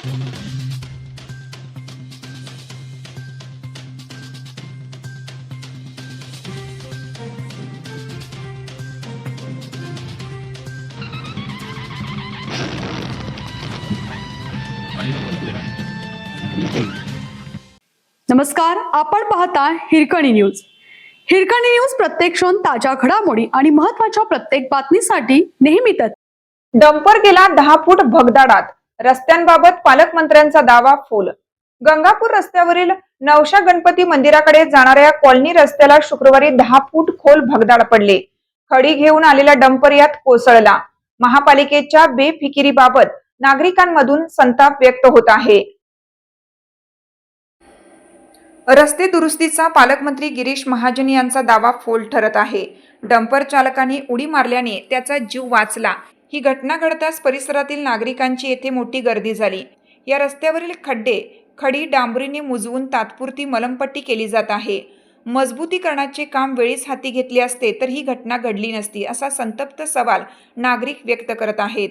नमस्कार, आपण पाहता हिरकणी न्यूज. हिरकणी न्यूज प्रत्येक क्षण ताज्या घडामोडी आणि महत्त्वाच्या प्रत्येक बातमीसाठी नेहमीच. डंपर गेला 10 फूट भगदाडात. रस्त्यांबाबत पालकमंत्र्यांचा दावा फोल. गंगापूर रस्त्यावरील नवशा गणपती मंदिराकडे जाणाऱ्या कॉलनी रस्त्याला शुक्रवारी 10 फूट खोल भगदाड पडले. खडी घेऊन आलेला डंपर यात कोसळला. महापालिकेच्या बेफिकिरीबाबत नागरिकांमधून संताप व्यक्त होत आहे. रस्ते दुरुस्तीचा पालकमंत्री गिरीश महाजन यांचा दावा फोल ठरत आहे. डंपर चालकाने उडी मारल्याने त्याचा जीव वाचला. ही घटना घडताच परिसरातील नागरिकांची येथे मोठी गर्दी झाली. या रस्त्यावरील खड्डे खडी डांबरीने मुजवून तात्पुरती मलमपट्टी केली जात आहे. मजबूतीकरणाचे काम वेळीच हाती घेतले असते तर ही घटना घडली नसती, असा संतप्त सवाल नागरिक व्यक्त करत आहेत.